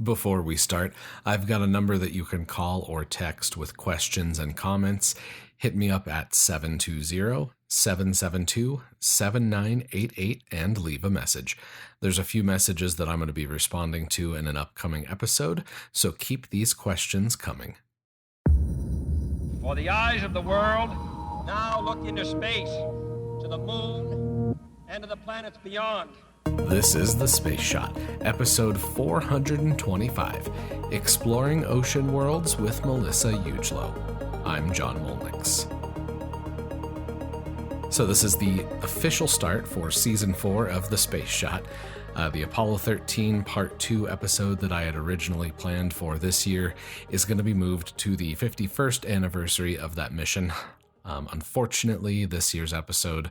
Before we start, I've got a number that you can call or text with questions and comments. Hit me up at 720-772-7988 and leave a message. There's a few messages that I'm going to be responding to in an upcoming episode, so keep these questions coming. For the eyes of the world now look into space, to the moon, and to the planets beyond. This is The Space Shot, episode 425, Exploring Ocean Worlds with Melissa Ugelow. I'm John Molnix. So this is the official start for Season 4 of The Space Shot. The Apollo 13 Part 2 episode that I had originally planned for this year is going to be moved to the 51st anniversary of that mission. Unfortunately, this year's episode,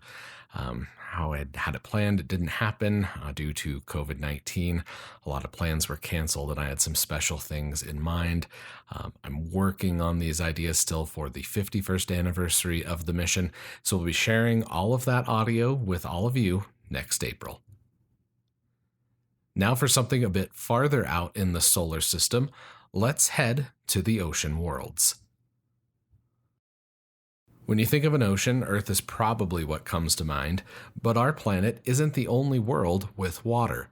how I had it planned, it didn't happen due to COVID-19. A lot of plans were canceled and I had some special things in mind. I'm working on these ideas still for the 51st anniversary of the mission, so we'll be sharing all of that audio with all of you next April. Now for something a bit farther out in the solar system, let's head to the ocean worlds. When you think of an ocean, Earth is probably what comes to mind, but our planet isn't the only world with water.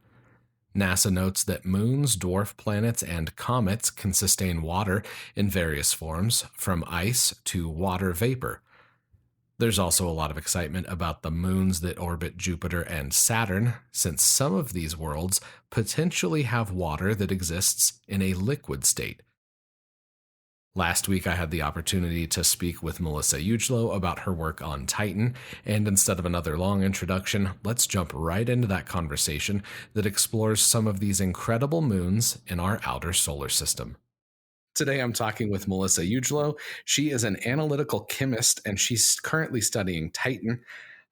NASA notes that moons, dwarf planets, and comets can sustain water in various forms, from ice to water vapor. There's also a lot of excitement about the moons that orbit Jupiter and Saturn, since some of these worlds potentially have water that exists in a liquid state. Last week, I had the opportunity to speak with Melissa Ugelow about her work on Titan, and instead of another long introduction, let's jump right into that conversation that explores some of these incredible moons in our outer solar system. Today, I'm talking with Melissa Ugelow. She is an analytical chemist, and she's currently studying Titan.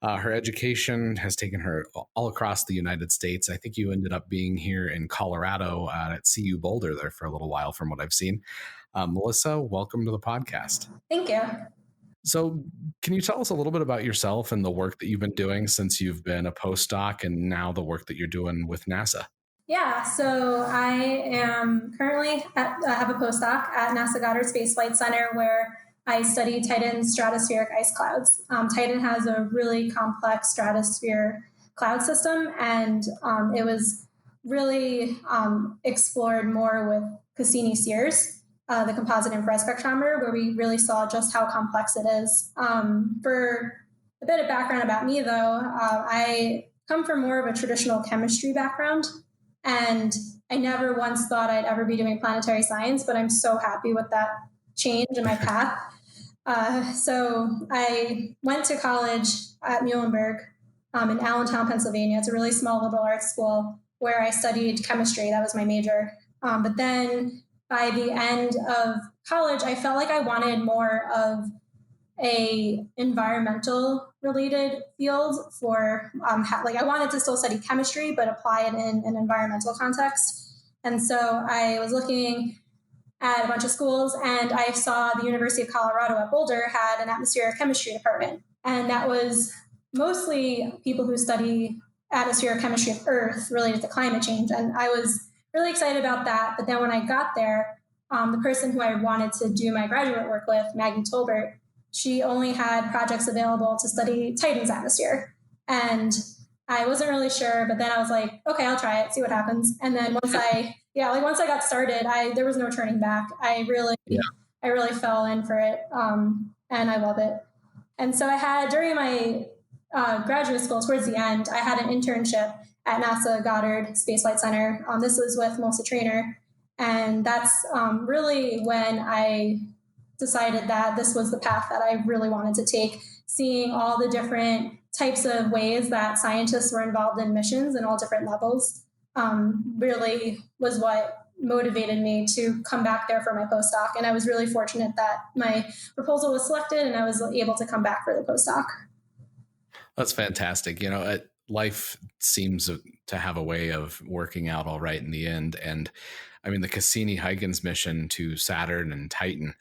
Her education has taken her all across the United States. I think you ended up being here in Colorado at CU Boulder there for a little while from what I've seen. Melissa, welcome to the podcast. Thank you. So can you tell us a little bit about yourself and the work that you've been doing since you've been a postdoc and now the work that you're doing with NASA? Yeah, so I am currently have a postdoc at NASA Goddard Space Flight Center where I study Titan's stratospheric ice clouds. Titan has a really complex stratosphere cloud system, and it was really explored more with Cassini-Sears, the composite infrared spectrometer, where we really saw just how complex it is. For a bit of background about me, though, I come from more of a traditional chemistry background, and I never once thought I'd ever be doing planetary science, but I'm so happy with that change in my path. So I went to college at Muhlenberg in Allentown, Pennsylvania. It's a really small liberal arts school where I studied chemistry. That was my major. But then by the end of college, I felt like I wanted more of a environmental related field for I wanted to still study chemistry, but apply it in an environmental context. And so I was looking at a bunch of schools, and I saw the University of Colorado at Boulder had an atmospheric chemistry department. And that was mostly people who study atmospheric chemistry of Earth related to climate change. And I was really excited about that. But then when I got there, the person who I wanted to do my graduate work with, Maggie Tolbert, she only had projects available to study Titan's atmosphere. And I wasn't really sure, but then I was like, okay, I'll try it, see what happens. And then once I got started, there was no turning back. I really fell in for it, and I love it. And so I had, during my graduate school, towards the end, I had an internship at NASA Goddard Space Flight Center. This was with Melissa Trainer, and that's really when I decided that this was the path that I really wanted to take, seeing all the different types of ways that scientists were involved in missions in all different levels. Really was what motivated me to come back there for my postdoc. And I was really fortunate that my proposal was selected and I was able to come back for the postdoc. That's fantastic. Life seems to have a way of working out all right in the end. And I mean, the Cassini-Huygens mission to Saturn and Titan,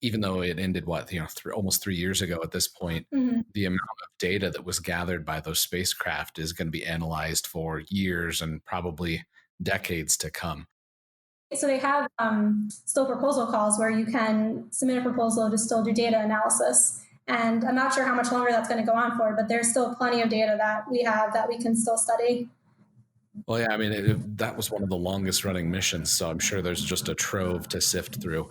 even though it ended, almost 3 years ago at this point, the amount of data that was gathered by those spacecraft is going to be analyzed for years and probably decades to come. So they have still proposal calls where you can submit a proposal to still do data analysis. And I'm not sure how much longer that's going to go on for, but there's still plenty of data that we have that we can still study. Well, yeah, I mean, that was one of the longest running missions, so I'm sure there's just a trove to sift through.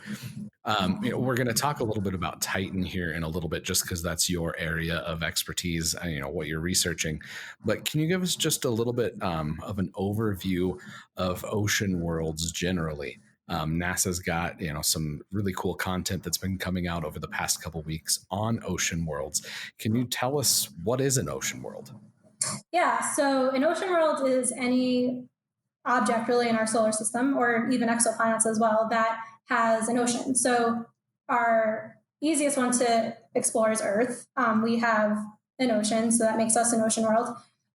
We're going to talk a little bit about Titan here in a little bit, just because that's your area of expertise and what you're researching. But can you give us just a little bit of an overview of ocean worlds generally? NASA's got some really cool content that's been coming out over the past couple weeks on ocean worlds. Can you tell us what is an ocean world? Yeah, so an ocean world is any object really in our solar system, or even exoplanets as well, that has an ocean. So our easiest one to explore is Earth. We have an ocean, so that makes us an ocean world.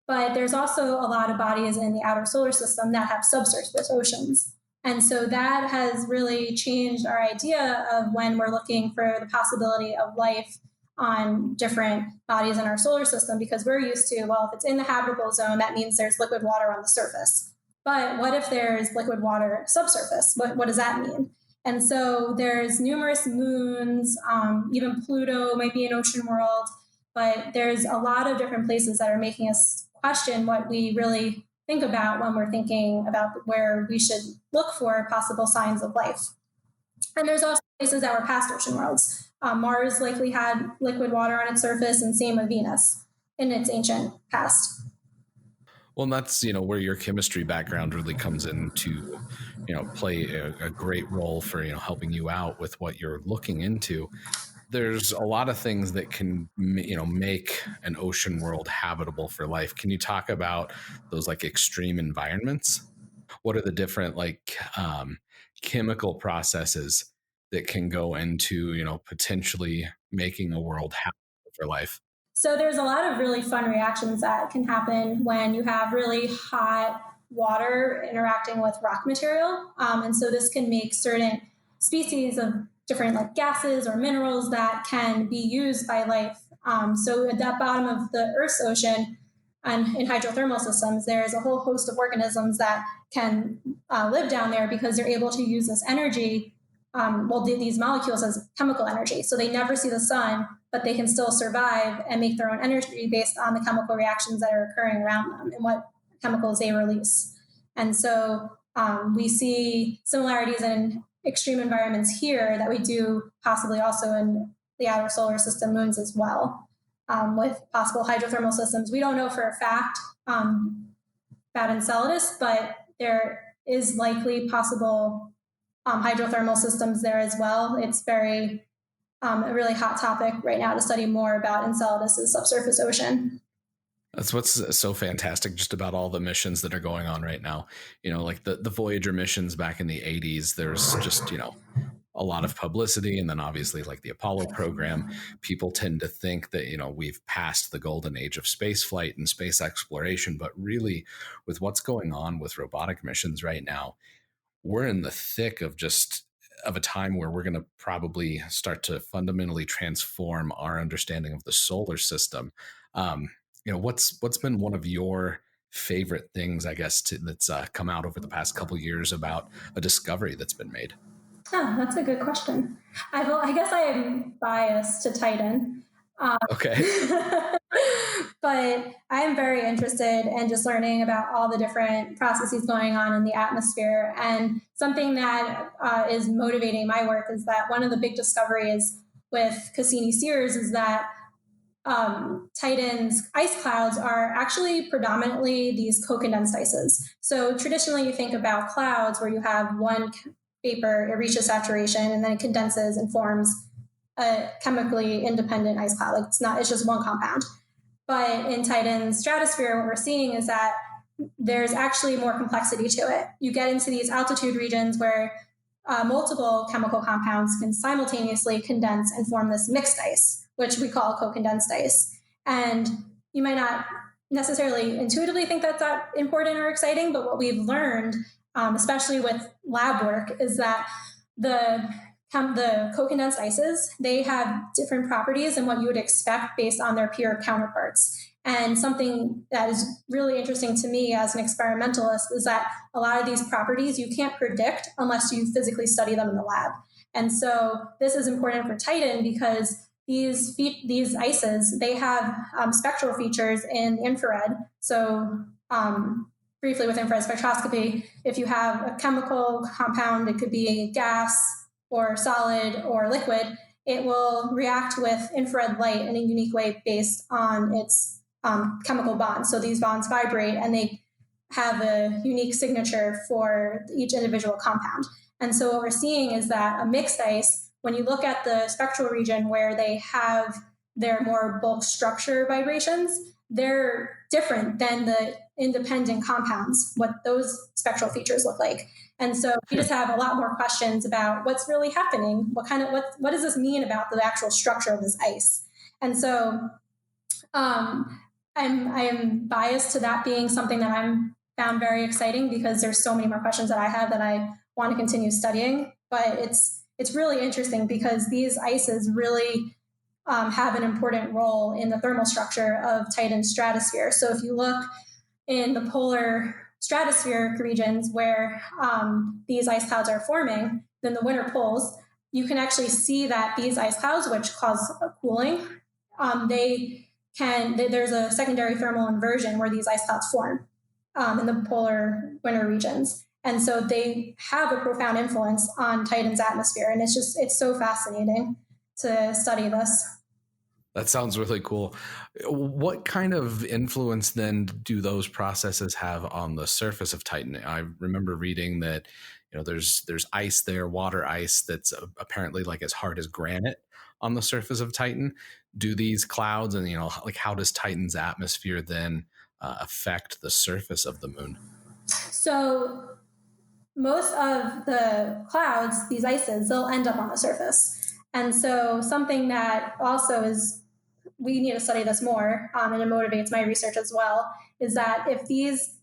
But there's also a lot of bodies in the outer solar system that have subsurface oceans. And so that has really changed our idea of when we're looking for the possibility of life on different bodies in our solar system, because we're used to, well, if it's in the habitable zone, that means there's liquid water on the surface. But what if there's liquid water subsurface? What does that mean? And so there's numerous moons, even Pluto might be an ocean world, but there's a lot of different places that are making us question what we really think about when we're thinking about where we should look for possible signs of life. And there's also places that were past ocean worlds. Mars likely had liquid water on its surface, and same with Venus in its ancient past. Well, that's where your chemistry background really comes into play a great role for helping you out with what you're looking into. There's a lot of things that can make an ocean world habitable for life. Can you talk about those like extreme environments? What are the different chemical processes that can go into potentially making a world habitable for life? So there's a lot of really fun reactions that can happen when you have really hot water interacting with rock material. And so this can make certain species of different gases or minerals that can be used by life. So at that bottom of the Earth's ocean and in hydrothermal systems, there's a whole host of organisms that can live down there because they're able to use this energy, these molecules as chemical energy. So they never see the sun, but they can still survive and make their own energy based on the chemical reactions that are occurring around them and what chemicals they release. And so we see similarities in extreme environments here that we do possibly also in the outer solar system moons as well, with possible hydrothermal systems. We don't know for a fact about Enceladus, but there is likely possible hydrothermal systems there as well. It's very a really hot topic right now to study more about Enceladus' subsurface ocean. That's what's so fantastic just about all the missions that are going on right now. Like the Voyager missions back in the 80s, there's just, a lot of publicity. And then obviously like the Apollo program, people tend to think that, we've passed the golden age of space flight and space exploration. But really with what's going on with robotic missions right now, we're in the thick of a time where we're going to probably start to fundamentally transform our understanding of the solar system. What's been one of your favorite things, I guess, that's come out over the past couple of years about a discovery that's been made? Oh, that's a good question. I guess I am biased to Titan. Okay. But I am very interested in just learning about all the different processes going on in the atmosphere. And something that is motivating my work is that one of the big discoveries with Cassini-Sears is that Titan's ice clouds are actually predominantly these co-condensed ices. So traditionally you think about clouds where you have one vapor, it reaches saturation and then it condenses and forms a chemically independent ice cloud. It's just one compound. But in Titan's stratosphere, what we're seeing is that there's actually more complexity to it. You get into these altitude regions where multiple chemical compounds can simultaneously condense and form this mixed ice, which we call co-condensed ice. And you might not necessarily intuitively think that's that important or exciting, but what we've learned, especially with lab work, is that the co-condensed ices, they have different properties than what you would expect based on their pure counterparts. And something that is really interesting to me as an experimentalist is that a lot of these properties you can't predict unless you physically study them in the lab. And so this is important for Titan because these ices, they have spectral features in infrared. So briefly with infrared spectroscopy, if you have a chemical compound, it could be a gas or solid or liquid, it will react with infrared light in a unique way based on its chemical bonds. So these bonds vibrate and they have a unique signature for each individual compound. And so what we're seeing is that a mixed ice, when you look at the spectral region where they have their more bulk structure vibrations, they're different than the independent compounds, what those spectral features look like. And so we just have a lot more questions about what's really happening. What does this mean about the actual structure of this ice? And so I am biased to that being something that I'm found very exciting because there's so many more questions that I have that I want to continue studying. But it's really interesting because these ices really have an important role in the thermal structure of Titan's stratosphere. So if you look in the polar stratospheric regions where these ice clouds are forming, then the winter poles, you can actually see that these ice clouds, which cause cooling, there's a secondary thermal inversion where these ice clouds form in the polar winter regions. And so they have a profound influence on Titan's atmosphere. And it's so fascinating to study this. That sounds really cool. What kind of influence then do those processes have on the surface of Titan? I remember reading that, there's ice there, water ice that's apparently like as hard as granite on the surface of Titan. Do these clouds and, how does Titan's atmosphere then affect the surface of the moon? So most of the clouds, these ices, they'll end up on the surface. And so something that also we need to study this more, and it motivates my research as well, is that if these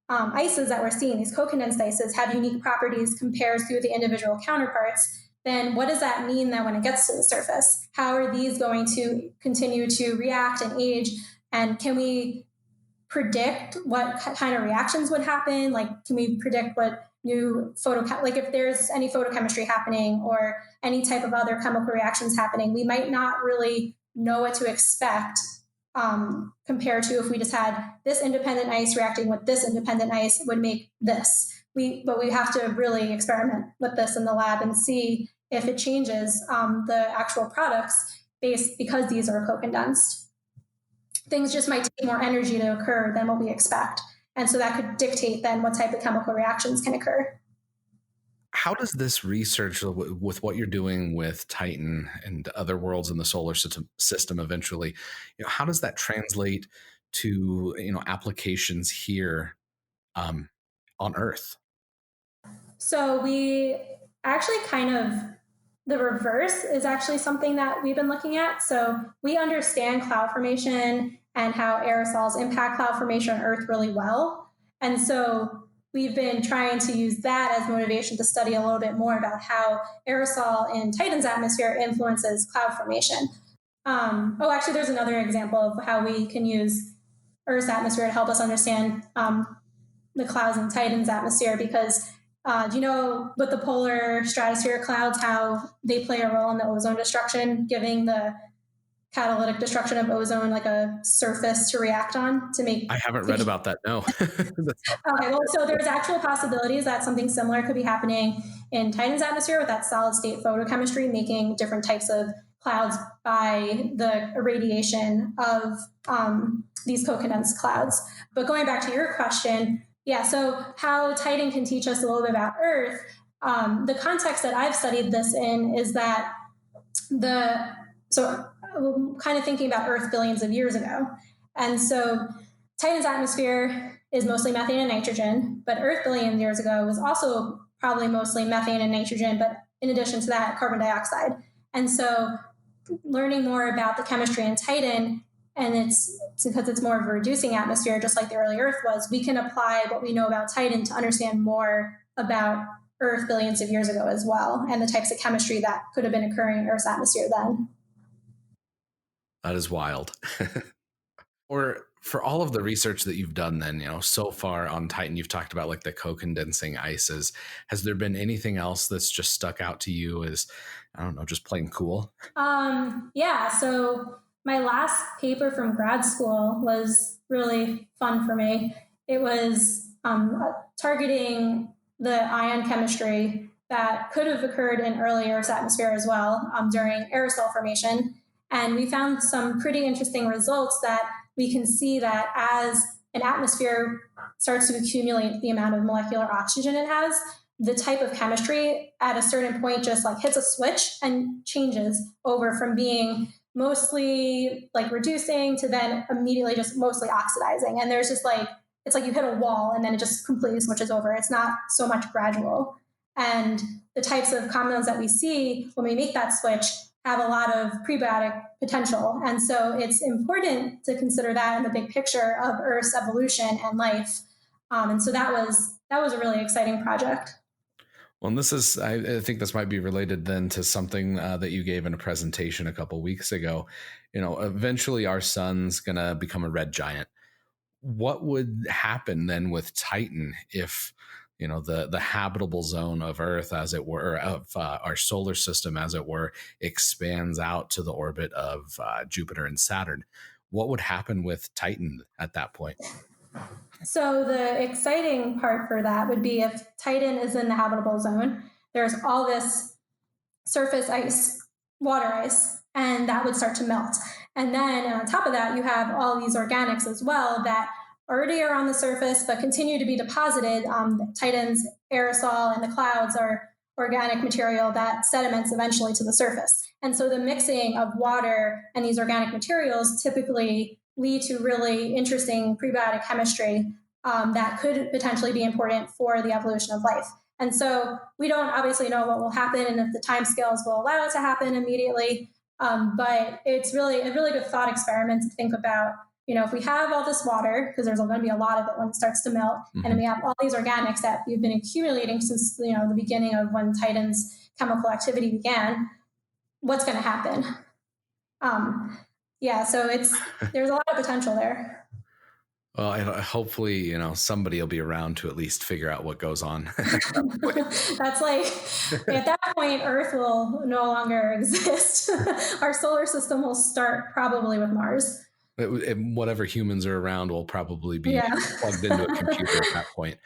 ices that we're seeing, these co-condensed ices, have unique properties compared to the individual counterparts, then what does that mean that when it gets to the surface? How are these going to continue to react and age? And can we predict what kind of reactions would happen? Like, can we predict what new if there's any photochemistry happening or any type of other chemical reactions happening? We might not really know what to expect compared to if we just had this independent ice reacting with this independent ice would make this. But we have to really experiment with this in the lab and see if it changes the actual products because these are co-condensed. Things just might take more energy to occur than what we expect. And so that could dictate then what type of chemical reactions can occur. How does this research with what you're doing with Titan and other worlds in the solar system eventually, how does that translate to, applications here on Earth? So we actually the reverse is actually something that we've been looking at. So we understand cloud formation and how aerosols impact cloud formation on Earth really well. And so we've been trying to use that as motivation to study a little bit more about how aerosol in Titan's atmosphere influences cloud formation. Actually, there's another example of how we can use Earth's atmosphere to help us understand the clouds in Titan's atmosphere, because do you know with the polar stratospheric clouds, how they play a role in the ozone destruction, giving the catalytic destruction of ozone like a surface to react on to make... I haven't read about that, no. Okay, well, so there's actual possibilities that something similar could be happening in Titan's atmosphere with that solid state photochemistry, making different types of clouds by the irradiation of these co-condensed clouds. But going back to your question, so how Titan can teach us a little bit about Earth, the context that I've studied this in is that we're kind of thinking about Earth billions of years ago. And so Titan's atmosphere is mostly methane and nitrogen, but Earth billions of years ago was also probably mostly methane and nitrogen, but in addition to that, carbon dioxide. And so learning more about the chemistry in Titan, and it's because it's more of a reducing atmosphere, just like the early Earth was, we can apply what we know about Titan to understand more about Earth billions of years ago as well, and the types of chemistry that could have been occurring in Earth's atmosphere then. That is wild. For all of the research that you've done then, so far on Titan, you've talked about like the co-condensing ices. Has there been anything else that's just stuck out to you as, I don't know, just plain cool? Yeah. So my last paper from grad school was really fun for me. It was targeting the ion chemistry that could have occurred in early Earth's atmosphere as well during aerosol formation. And we found some pretty interesting results that we can see that as an atmosphere starts to accumulate the amount of molecular oxygen it has, the type of chemistry at a certain point just like hits a switch and changes over from being mostly like reducing to then immediately just mostly oxidizing. And there's just like, it's like you hit a wall and then it just completely switches over. It's not so much gradual. And the types of compounds that we see when we make that switch have a lot of prebiotic potential. And so it's important to consider that in the big picture of Earth's evolution and life. And so that was a really exciting project. Well, and this is, I think this might be related then to something that you gave in a presentation a couple weeks ago. Eventually our sun's going to become a red giant. What would happen then with Titan if, the habitable zone of Earth, as it were, of our solar system, as it were, expands out to the orbit of Jupiter and Saturn? What would happen with Titan at that point? So the exciting part for that would be if Titan is in the habitable zone, there's all this surface ice, water ice, and that would start to melt. And then on top of that, you have all these organics as well that already are on the surface but continue to be deposited. Titan's aerosol and the clouds are organic material that sediments eventually to the surface. And so the mixing of water and these organic materials typically lead to really interesting prebiotic chemistry that could potentially be important for the evolution of life. And so we don't obviously know what will happen and if the timescales will allow it to happen immediately. But it's really a really good thought experiment to think about, if we have all this water, because there's going to be a lot of it when it starts to melt, and then we have all these organics that we've been accumulating since, the beginning of when Titan's chemical activity began, what's going to happen? So there's a lot of potential there. Well, hopefully, somebody will be around to at least figure out what goes on. That's like, at that point, Earth will no longer exist. Our solar system will start probably with Mars. Whatever humans are around will probably be plugged into a computer at that point.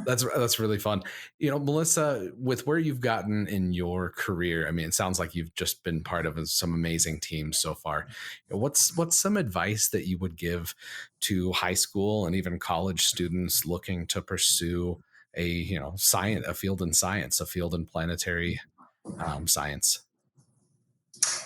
That's really fun. Melissa, with where you've gotten in your career, I mean, it sounds like you've just been part of some amazing teams so far. What's some advice that you would give to high school and even college students looking to pursue a field in science, a field in planetary science?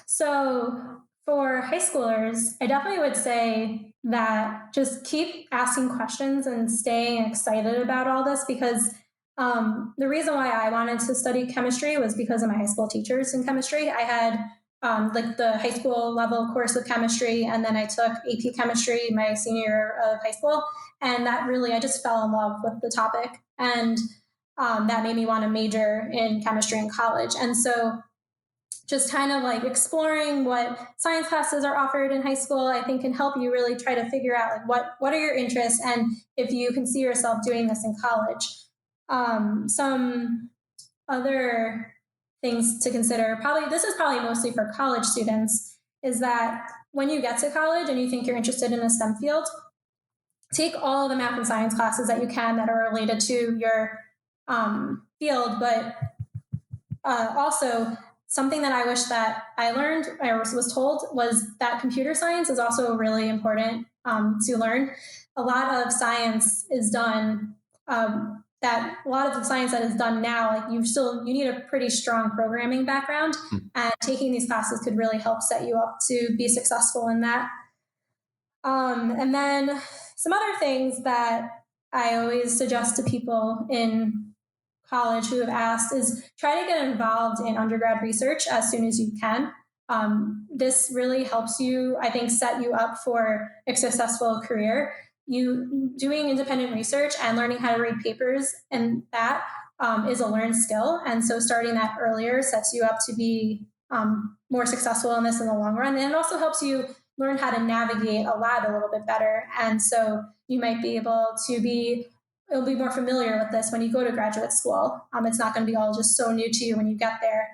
So for high schoolers, I definitely would say that just keep asking questions and staying excited about all this, because the reason why I wanted to study chemistry was because of my high school teachers in chemistry. I had like the high school level course of chemistry, and then I took AP chemistry my senior year of high school, and that really, I just fell in love with the topic, and that made me want to major in chemistry in college. And so just kind of like exploring what science classes are offered in high school, I think can help you really try to figure out like what are your interests and if you can see yourself doing this in college. Some other things to consider, this is probably mostly for college students, is that when you get to college and you think you're interested in a STEM field, take all the math and science classes that you can that are related to your field, but also something that I wish that I learned, I was told, was that computer science is also really important to learn. A lot of science is done, a lot of the science that is done now, like you need a pretty strong programming background, and taking these classes could really help set you up to be successful in that. And then some other things that I always suggest to people in college who have asked is try to get involved in undergrad research as soon as you can. This really helps you, I think, set you up for a successful career. You doing independent research and learning how to read papers, and that is a learned skill. And so starting that earlier sets you up to be more successful in this in the long run. And it also helps you learn how to navigate a lab a little bit better. And so you might be able to it'll be more familiar with this when you go to graduate school. It's not going to be all just so new to you when you get there.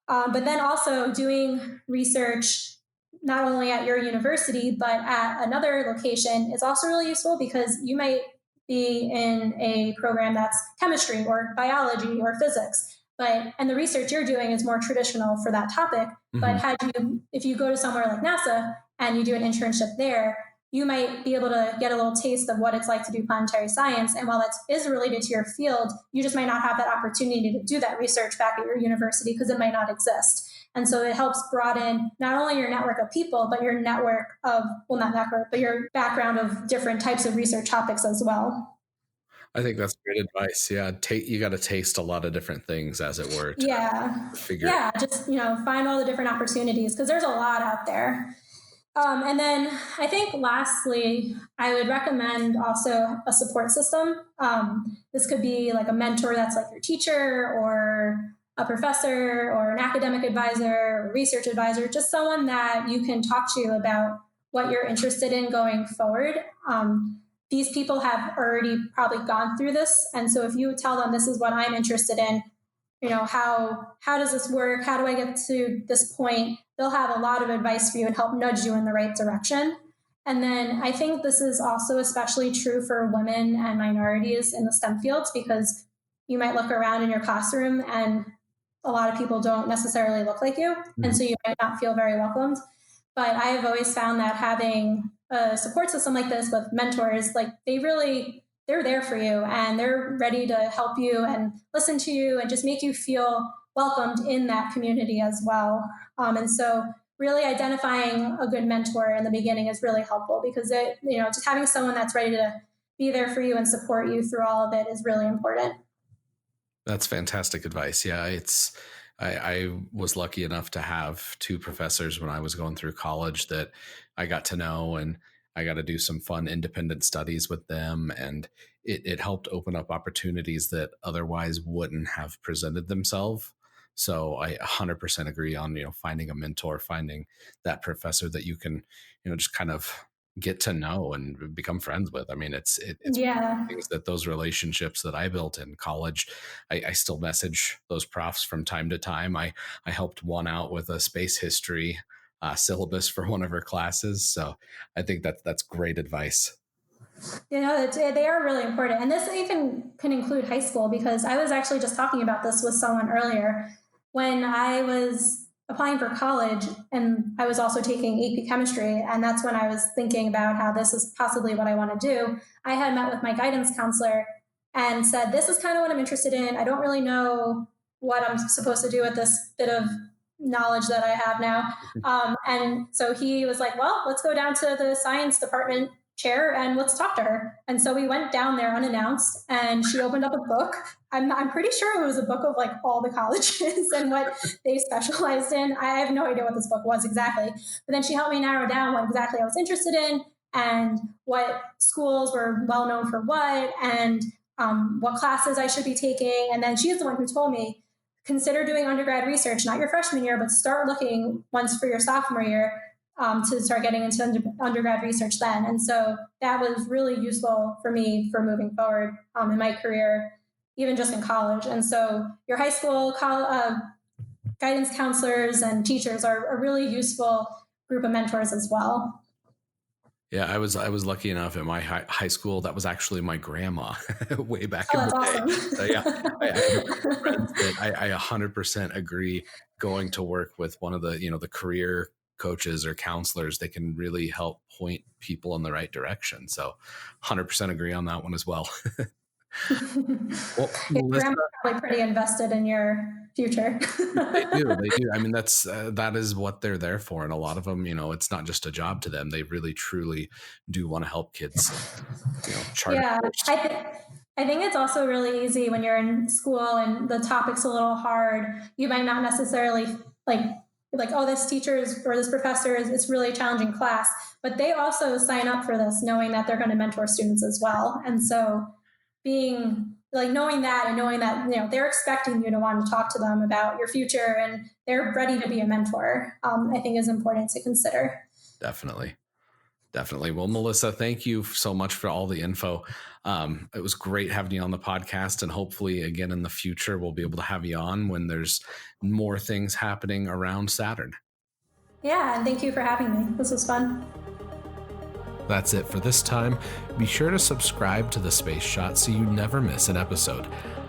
But then also doing research not only at your university, but at another location is also really useful, because you might be in a program that's chemistry or biology or physics, and the research you're doing is more traditional for that topic. Mm-hmm. But if you go to somewhere like NASA and you do an internship there, you might be able to get a little taste of what it's like to do planetary science. And while that is related to your field, you just might not have that opportunity to do that research back at your university because it might not exist. And so it helps broaden not only your network of people, but your network of, well, not network, but your background of different types of research topics as well. I think that's great advice. Yeah. You got to taste a lot of different things, as it were. Just, find all the different opportunities, because there's a lot out there. And then I think lastly, I would recommend also a support system. This could be like a mentor that's like your teacher, or a professor, or an academic advisor, or research advisor, just someone that you can talk to about what you're interested in going forward. These people have already probably gone through this. And so if you tell them, this is what I'm interested in, how does this work? How do I get to this point? They'll have a lot of advice for you and help nudge you in the right direction. And then I think this is also especially true for women and minorities in the STEM fields, because you might look around in your classroom and a lot of people don't necessarily look like you. Mm-hmm. And so you might not feel very welcomed. But I have always found that having a support system like this with mentors, like they're there for you, and they're ready to help you and listen to you and just make you feel welcomed in that community as well. And so really identifying a good mentor in the beginning is really helpful, because just having someone that's ready to be there for you and support you through all of it is really important. That's fantastic advice. Yeah, I was lucky enough to have two professors when I was going through college that I got to know, and I got to do some fun independent studies with them. And it helped open up opportunities that otherwise wouldn't have presented themselves. So I 100% agree on, finding a mentor, finding that professor that you can, just kind of get to know and become friends with. I mean, it's things that those relationships that I built in college, I still message those profs from time to time. I helped one out with a space history syllabus for one of her classes. So I think that's great advice. They are really important. And this even can include high school, because I was actually just talking about this with someone earlier. When I was applying for college, and I was also taking AP chemistry, and that's when I was thinking about how this is possibly what I want to do, I had met with my guidance counselor and said, this is kind of what I'm interested in. I don't really know what I'm supposed to do with this bit of knowledge that I have now. And so he was like, well, let's go down to the science department chair and let's talk to her. And so we went down there unannounced, and she opened up a book. I'm pretty sure it was a book of like all the colleges and what they specialized in. I have no idea what this book was exactly, but then she helped me narrow down what exactly I was interested in and what schools were well known for what, and what classes I should be taking. And then she's the one who told me, consider doing undergrad research, not your freshman year, but start looking once for your sophomore year to start getting into undergrad research then. And so that was really useful for me for moving forward in my career, even just in college. And so your high school guidance counselors and teachers are a really useful group of mentors as well. Yeah, I was lucky enough at my high school. That was actually my grandma way back in the day. Awesome. So yeah, I friends that I 100% agree. Going to work with one of the the career coaches or counselors, they can really help point people in the right direction. So 100% agree on that one as well. Well, your grandma's probably pretty invested in your future. They do. I mean, that is what they're there for. And a lot of them, it's not just a job to them. They really, truly do want to help kids, chart. Yeah, I think it's also really easy when you're in school and the topic's a little hard. You might not necessarily like, oh, this teacher or this professor it's really a challenging class, but they also sign up for this knowing that they're going to mentor students as well. And so knowing that they're expecting you to want to talk to them about your future and they're ready to be a mentor, I think is important to consider. Definitely. Well, Melissa, thank you so much for all the info. It was great having you on the podcast, and hopefully again in the future, we'll be able to have you on when there's more things happening around Saturn. Yeah, and thank you for having me. This was fun. That's it for this time. Be sure to subscribe to The Space Shot so you never miss an episode.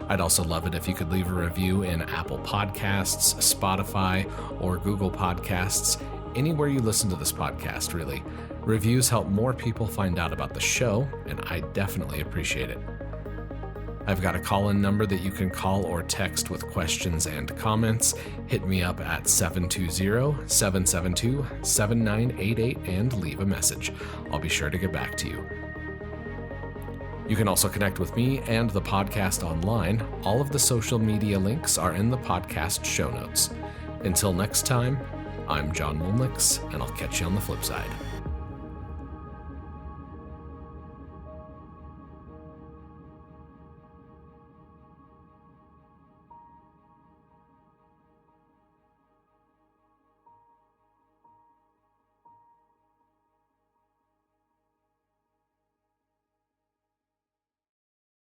I'd also love it if you could leave a review in Apple Podcasts, Spotify, or Google Podcasts, anywhere you listen to this podcast, really. Reviews help more people find out about the show, and I definitely appreciate it. I've got a call-in number that you can call or text with questions and comments. Hit me up at 720-772-7988 and leave a message. I'll be sure to get back to you. You can also connect with me and the podcast online. All of the social media links are in the podcast show notes. Until next time, I'm John Mulnix, and I'll catch you on the flip side.